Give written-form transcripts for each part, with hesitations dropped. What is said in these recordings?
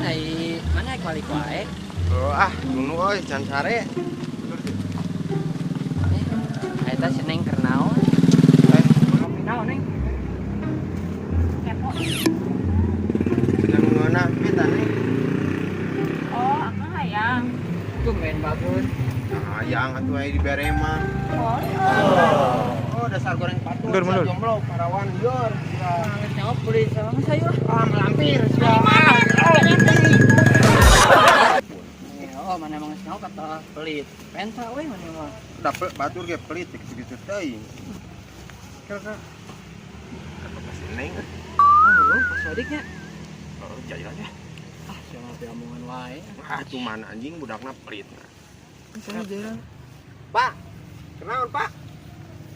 Dari mana balik wae? Oh gunung euy can sare. Eta si Neng keur naon? Ngopi naon, Neng? Kepo. Yang ngeunah pita nih. Oh, akang hayang. Tumben bagus. Nah, yang atuh aya di Berema. Oh, dasar goreng patung. Mundur. Jomblo parawan lieur. Geus nyawa beli sama sayur. Ah, melampir sia. Oh, mana emang geus nyawa kata pelit. Penta we mana mah. Dapet batur ge pelit gitu teuing. Kira-kira kasih neng. Oh, pas adiknya. Oh, jadi aja. Ah, siapa teh omongan wae. Ah, cuman anjing budakna pelit. Sana jalan. Pak. Kenaon, Pak?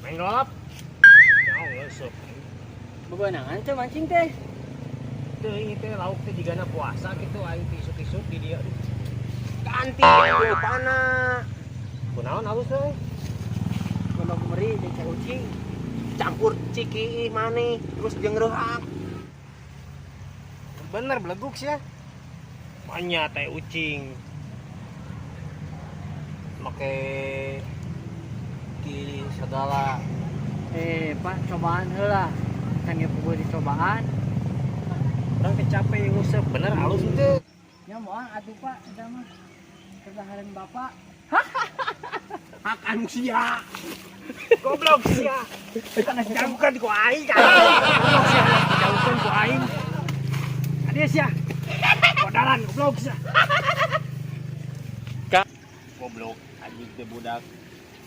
Menggolap. Jauh lesuk. Bebenangan teh mancing teh. Teu ieu teh lauk teh jigana puasa kitu aing tisuk-tisuk di dieu. Ganti atuh pana. Kunaon halus teh? Gondok meri jeung caucing. Campur ciki maneh terus jeung reuhak. Bener beleguk sih ya. Manya teh ucing. Make ki segala. Pak, cobaan heula. Kan ieu puguh dicobaan. Urang teh capek ngusep bener halus teh. Ya moal atuh Pak, eta mah. Kesadaran Bapak. Hak anu sia. Goblok sia. Kana dijauhkan ku aing kan. Dijauhkan ku aing. Adia sia. Kodaran goblok sia. Goblok anjing teh budak.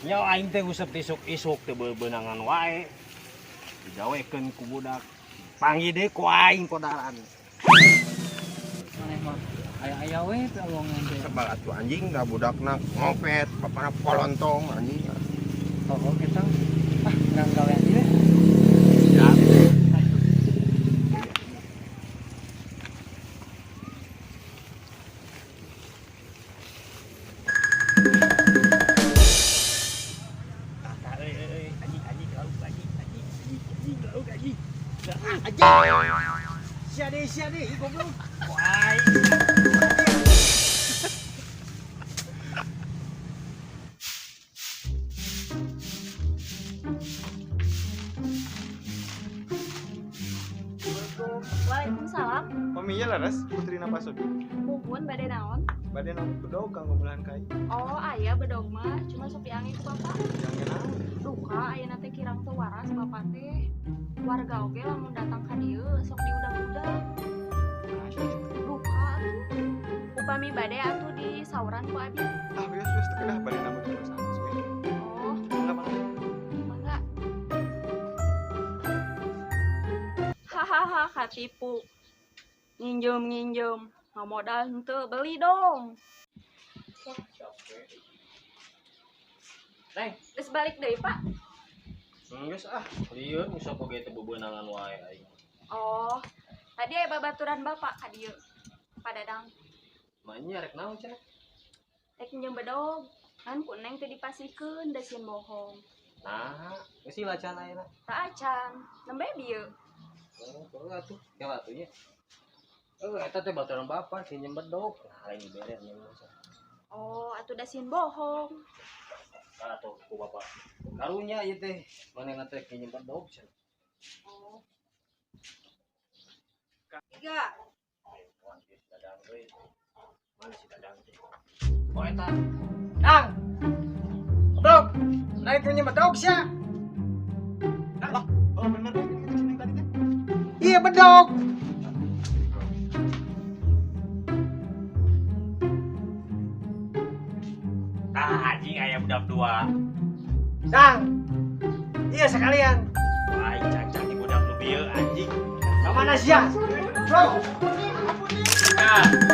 Nya aing teh usap isuk-isuk teh bebenangan wae. Digawekeun ku budak. Panggil deui ku aing kodaran. Maneh mah aya-aya we pelongan teh. Sebal atuh anjing da budakna ngopet, bapana polontong anjing. Oh, kita urang gawean ieu. Ya. Sia deh, goblok. Wai. Waalaikumsalam. Pamiya laras putri Napasogi. Mumpun bade naon? Bade naon bedog kanggo belahan kai. Oh, aya bedog mah cuma sopi angin ku Bapak. Yang naon? Duka ayeuna teh kirang teu waras Bapak teh. Warga oge lamun datang ka dieu sok diudag-udag. Duka atuh. Upami bade atuh di sauran ku abi. Ah, bias tekedah bade nama cuma sama sih. Oh, Enggak banget. mangga. Hahaha, katipu. Nginjem, nggak modal henteu beli dong. Neng, Terus balik deui, Pak. geus lieur usap oge teh bebenangan wae aing. Oh, tadi aya babaturan Bapak ka dieu. Pak Dadang, Manya rek naon cenah? rek njem bedog. Kan ku Neng teh dipasikeun da sieun bohong. Nah, geus sila can ayeuna. Teu acan, nembe dieu. Oh, kudu atuh, ya atuh nya. Eta teh baturan bapak si nyembedog. Nah, lain dibere nya masa. Oh, atuh da sieun bohong. Atuh ku bapak. Karunya ieu teh, manehna teh ki nyembedog cenah. Oh. 3. Dadang euy. Mana si Dadang teh? Oh eta. Dang. Goblok. Naik ku nyembedog sia. Oh, bener. Kieu bedog. Tah anjing aya budak dua. Sang. Iya sekalian. Wah, cacang di budak lu bieu anjing. Ka mana sia? Bro. Nah.